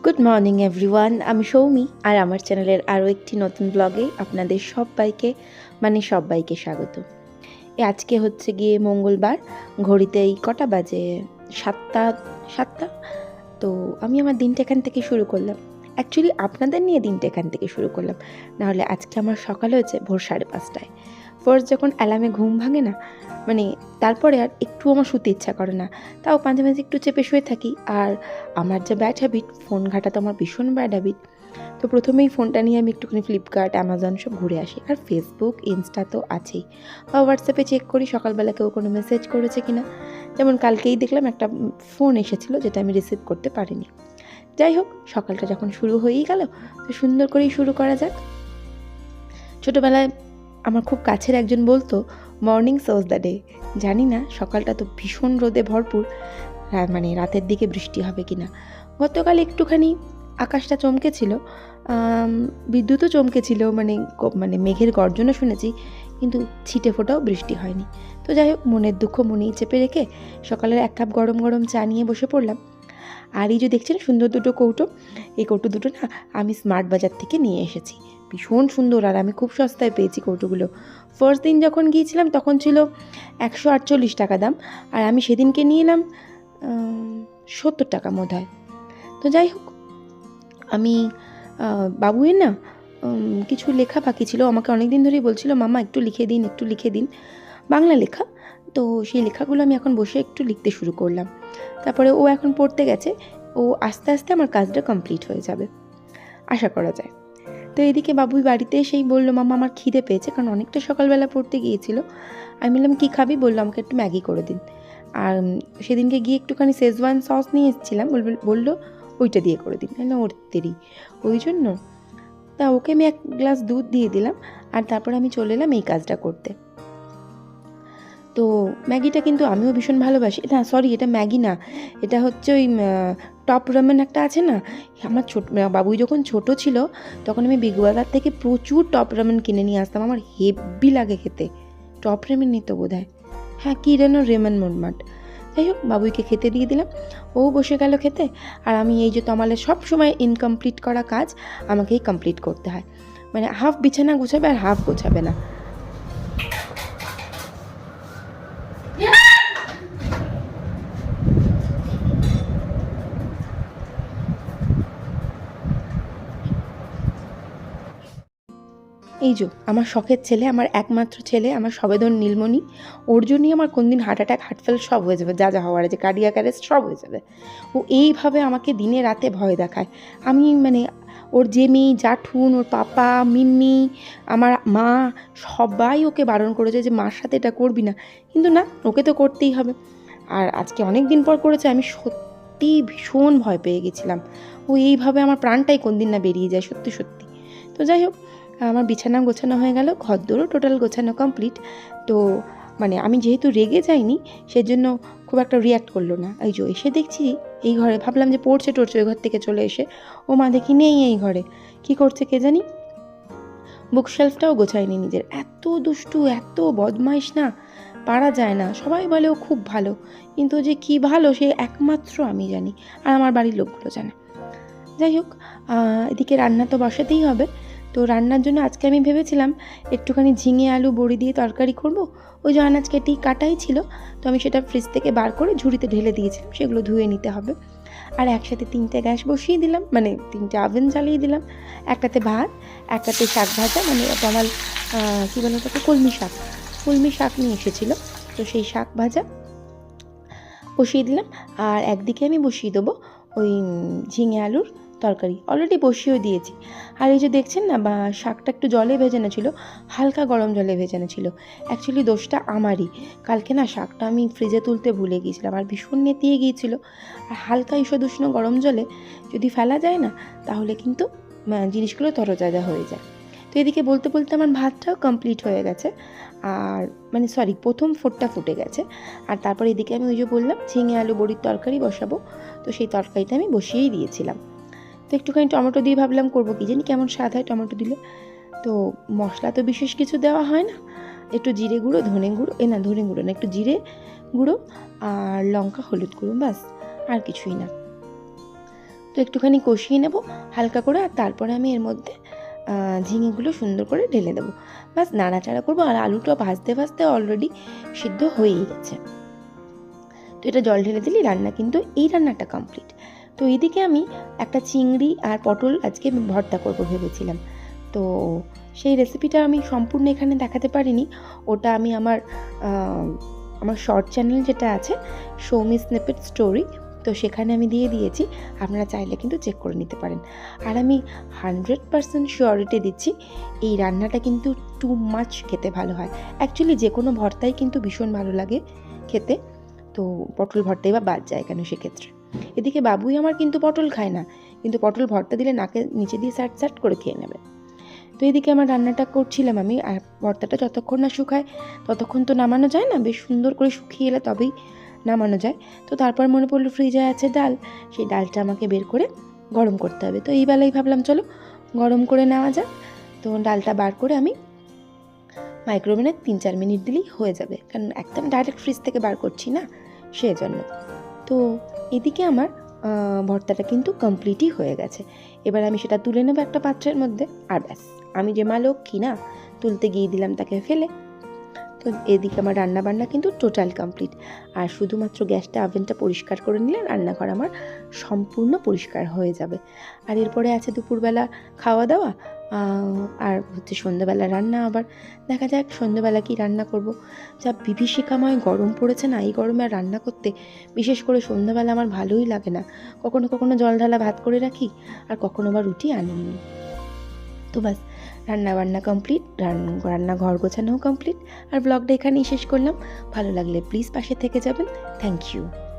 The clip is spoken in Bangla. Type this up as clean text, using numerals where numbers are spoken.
গুড মর্নিং এভরিওয়ান, আমি সৌমি আর আমার চ্যানেলের আরও একটি নতুন ব্লগে আপনাদের সবাইকে স্বাগত। আজকে হচ্ছে গিয়ে মঙ্গলবার, ঘড়িতে এই কটা বাজে 7টা। তো আমি আমার দিনটা এখান থেকে শুরু করলাম। অ্যাকচুয়ালি আপনাদের নিয়ে দিনটা এখান থেকে শুরু করলাম, নাহলে আজকে আমার সকাল হয়েছে ভোর 5:30টায়। ফার্স্ট যখন অ্যালার্মে ঘুম ভাঙে না, তারপরে আর একটু আমার শুতে ইচ্ছা করে না, তাও মাঝে মাঝে একটু চেপে শুয়ে থাকি। আর আমার যা ব্যাড হ্যাবিট, ফোন ঘাটা তো আমার ভীষণ ব্যাড হ্যাবিট। তো প্রথমেই ফোনটা নিয়ে আমি একটুখানি ফ্লিপকার্ট, অ্যামাজন সব ঘুরে আসি। আর ফেসবুক, ইনস্টা তো আছেই, বা হোয়াটসঅ্যাপে চেক করি সকালবেলা কেউ কোনো মেসেজ করেছে কিনা। যেমন কালকেই দেখলাম একটা ফোন এসেছিলো, যেটা আমি রিসিভ করতে পারিনি। যাই হোক, সকালটা যখন শুরু হয়েই গেল, তো সুন্দর করেই শুরু করা যাক। ছোটোবেলায় আমার খুব কাছের একজন বলতো, মর্নিং সোজ দ্য ডে। জানি না সকালটা তো ভীষণ রোদে ভরপুর, রাতের দিকে বৃষ্টি হবে কি না। গতকাল একটুখানি আকাশটা চমকেছিল, বিদ্যুৎও চমকেছিল, মেঘের গর্জনও শুনেছি, কিন্তু ছিটে ফোটাও বৃষ্টি হয়নি। তো যাই হোক, মনের দুঃখ মনেই চেপে রেখে সকালের 1 কাপ গরম গরম চা নিয়ে বসে পড়লাম। আর এই যে দেখছেন সুন্দর দুটো কৌটো, এই কৌটো দুটো না আমি স্মার্ট বাজার থেকে নিয়ে এসেছি। ভীষণ সুন্দর, আর আমি খুব সস্তায় পেয়েছি কৌটোগুলো। ফার্স্ট দিন যখন গিয়েছিলাম তখন ছিল 148 টাকা দাম, আর আমি সেদিনকে নিয়ে এলাম 70 টাকা বোধ হয়। তো যাই হোক, আমি বাবুয়ের না কিছু লেখা বাকি ছিল, আমাকে অনেক দিন ধরেই বলছিল, মামা একটু লিখে দিন বাংলা লেখা। তো সেই লেখাগুলো আমি এখন বসে একটু লিখতে শুরু করলাম। তারপরে ও এখন পড়তে গেছে, ও আস্তে আস্তে আমার কাজটা কমপ্লিট হয়ে যাবে আশা করা যায়। তো এদিকে বাবুই বাড়িতে এসেই বললো, মামা আমার খিদে পেয়েছে, কারণ অনেকটা সকালবেলা পড়তে গিয়েছিল। আমি বললাম কী খাবি? বললো আমাকে একটু ম্যাগি করে দিন। আর সেদিনকে গিয়ে একটুখানি শেজওয়ান সস নিয়ে এসেছিলাম, বললো ওইটা দিয়ে করে দিন। না ওর দেরি, ওই জন্য তা ওকে আমি 1 গ্লাস দুধ দিয়ে দিলাম, আর তারপর আমি চলে এলাম এই কাজটা করতে। তো ম্যাগিটা কিন্তু আমিও ভীষণ ভালোবাসি। না সরি, এটা ম্যাগি না, এটা হচ্ছে ওই টপ রামেন একটা আছে না। আমার বাবুই যখন ছোট ছিল তখন আমি বিগ বাজার থেকে প্রচুর টপ রামেন কিনে নিয়ে আসতাম, আমার হেব্বি লাগে খেতে। টপ রামেন নিত বোধ হয়, হ্যাঁ কী যেন রেমন মোটমাট। যাই হোক, বাবুইকে খেতে দিয়ে দিলাম, ও বসে গেল খেতে। আর আমি এই যে তমালের সব সময় ইনকমপ্লিট করা কাজ আমাকেই কমপ্লিট করতে হয়, হাফ বিছানা গোছাবে আর হাফ গোছাবে না। এই যে আমার শখের ছেলে, আমার একমাত্র ছেলে, আমার সবেদন নীলমণি, ওর জন্যই আমার কোনদিন হার্ট অ্যাটাক, হার্টফেল সব হয়ে যাবে, যা যা হওয়ার আছে, কার্ডিয়াক অ্যারেস্ট সব হয়ে যাবে। ও এইভাবে আমাকে দিনে রাতে ভয় দেখায়। আমি ওর জেমি, জাঠুন, ওর পাপা, মিম্মি, আমার মা, সবাই ওকে বারণ করেছে যে মার সাথে এটা করবি না, কিন্তু না, ওকে তো করতেই হবে। আর আজকে অনেক দিন পর করেছে, আমি সত্যি ভীষণ ভয় পেয়ে গেছিলাম। ও এইভাবে আমার প্রাণটাই কোন দিন না বেরিয়ে যায়, সত্যি সত্যি। তো যাই হোক, আমার বিছানা গোছানো হয়ে গেল, ঘরদোরও টোটাল গোছানো কমপ্লিট। তো আমি যেহেতু রেগে যাইনি, সেজন্য খুব একটা রিয়্যাক্ট করলো না। এই যে এসে দেখছি এই ঘরে, ভাবলাম যে পড়ছে ওই ঘর থেকে চলে এসে, ও মা দেখি নেই এই ঘরে, কি করছে কে জানি। বুকশেলফটাও গোছায়নি নিজের। এত দুষ্টু, এত বদমাইশ না, পারা যায় না। সবাই বলে ও খুব ভালো, কিন্তু যে কি ভালো সে একমাত্র আমি জানি, আর আমার বাড়ির লোকগুলো জানে। যাই হোক, এদিকে রান্না তো বসাতেই হবে। তো রান্নার জন্য আজকে আমি ভেবেছিলাম একটুখানি ঝিঙে আলু বড়ি দিয়ে তরকারি করব। ওই যে আনাজ কেটেই কাটাই ছিল, তো আমি সেটা ফ্রিজ থেকে বার করে ঝুড়িতে ঢেলে দিয়েছিলাম, সেগুলো ধুয়ে নিতে হবে। আর একসাথে 3টে গ্যাস বসিয়ে দিলাম, 3টে ওভেন জ্বালিয়ে দিলাম। একটাতে ভাত, একটাতে শাক ভাজা, আমার কী বলে ওটাকে, কলমি শাক নিয়ে এসেছিলো, তো সেই শাক ভাজা বসিয়ে দিলাম। আর একদিকে আমি বসিয়ে দেবো ওই ঝিঙে আলুর তরকারি, অলরেডি বসিয়েও দিয়েছি। আর এই যে দেখছেন না, শাকটা একটু জলে ভেজানো ছিল, হালকা গরম জলে ভেজানো ছিল। অ্যাকচুয়ালি দোষটা আমারই, কালকে না শাকটা আমি ফ্রিজে তুলতে ভুলে গিয়েছিলাম, আর ভীষণ নেতিয়ে গিয়েছিল। আর হালকা ঈষদুষ্ণ গরম জলে যদি ফেলা যায় না, তাহলে কিন্তু জিনিসগুলো তরতাজা হয়ে যায়। তো এদিকে বলতে বলতে আমার ভাতটাও কমপ্লিট হয়ে গেছে, আর প্রথম ফোড়টা ফুটে গেছে। আর তারপর এদিকে আমি ওই যে বললাম ঝিঙে আলু বড়ির তরকারি বসাবো, তো সেই তরকারিটা আমি বসিয়েই দিয়েছিলাম। তো একটুখানি টমেটো দিয়ে ভাবলাম করবো কি জানি, কেমন স্বাদ হয় টমেটো দিলে। তো মশলা তো বিশেষ কিছু দেওয়া হয় না, একটু জিরে গুঁড়ো, ধনে গুঁড়ো না, একটু জিরে গুঁড়ো আর লঙ্কা হলুদ গুঁড়ো, ব্যাস, আর কিছুই না। তো একটুখানি কষিয়ে নেব হালকা করে, আর তারপরে আমি এর মধ্যে ঝিঙেগুলো সুন্দর করে ঢেলে দেবো। বাস নাড়াচাড়া করবো, আর আলুটা ভাজতে ভাজতে অলরেডি সিদ্ধ হয়েই গেছে। তো এটা জল ঢেলে দিলেই রান্না, কিন্তু এই রান্নাটা কমপ্লিট। তো এইদিকে আমি একটা চিংড়ি আর পটল আজকে ভর্তা করবো ভেবেছিলাম। তো সেই রেসিপিটা আমি সম্পূর্ণ এখানে দেখাতে পারিনি, ওটা আমি আমার শর্ট চ্যানেল যেটা আছে সৌমি স্নিপেট স্টোরি, তো সেখানে আমি দিয়ে দিয়েছি, আপনারা চাইলে কিন্তু চেক করে নিতে পারেন। আর আমি 100% শিওরিটি দিচ্ছি, এই রান্নাটা কিন্তু টু মাচ খেতে ভালো হয়। অ্যাকচুয়ালি যে কোনো ভর্তাই কিন্তু ভীষণ ভালো লাগে খেতে, তো পটল ভর্তাই বা বাদ যায় কেন সেক্ষেত্রে। এদিকে বাবুই আমার কিন্তু পটল খায় না, কিন্তু পটল ভর্তা দিলে নাকে নিচে দিয়ে স্যাট স্যাট করে খেয়ে নেবে। তো এদিকে আমার রান্নাটা করছিলাম আমি, আর ভর্তাটা যতক্ষণ না শুকায় ততক্ষণ তো নামানো যায় না, বেশ সুন্দর করে শুকিয়ে এলে তবেই নামানো যায়। তো তারপর মনে পড়লো ফ্রিজে আছে ডাল, সেই ডালটা আমাকে বের করে গরম করতে হবে। তো এই বেলায় ভাবলাম চলো গরম করে নেওয়া যাক। তো ডালটা বার করে আমি মাইক্রোওভেনে 3-4 মিনিট দিলেই হয়ে যাবে, কারণ একদম ডাইরেক্ট ফ্রিজ থেকে বার করছি না, সেই জন্য। তো এদিকে আমার ভর্তাটা কিন্তু কমপ্লিটই হয়ে গেছে। এবার আমি সেটা তুলে নেবো একটা পাত্রের মধ্যে, আর ব্যাস আমি যে মা লক্ষ্মী না, তুলতে গিয়ে দিলাম তাকে ফেলে। তো এদিকে আমার রান্না বান্না কিন্তু টোটাল কমপ্লিট, আর শুধুমাত্র গ্যাসটা ওভেনটা পরিষ্কার করে নিলে রান্নাঘর আমার সম্পূর্ণ পরিষ্কার হয়ে যাবে। আর এরপরে আছে দুপুরবেলা খাওয়া দাওয়া, আর হচ্ছে সন্ধ্যাবেলা রান্না। আবার দেখা যাক সন্ধ্যাবেলা কি রান্না করব। যা বিভীষিকাময় গরম পড়েছে না, এই গরমে আর রান্না করতে বিশেষ করে সন্ধ্যাবেলা আমার ভালোই লাগে না। কখনো কখনো জল ঢালা ভাত করে রাখি, আর কখনো বা রুটি আনিনি। তো বাস রান্না বান্না কমপ্লিট, রান্নাঘর গোছানোও কমপ্লিট, আর ব্লগটা এখানেই শেষ করলাম। ভালো লাগলে প্লিজ পাশে থেকে যাবেন। Thank you.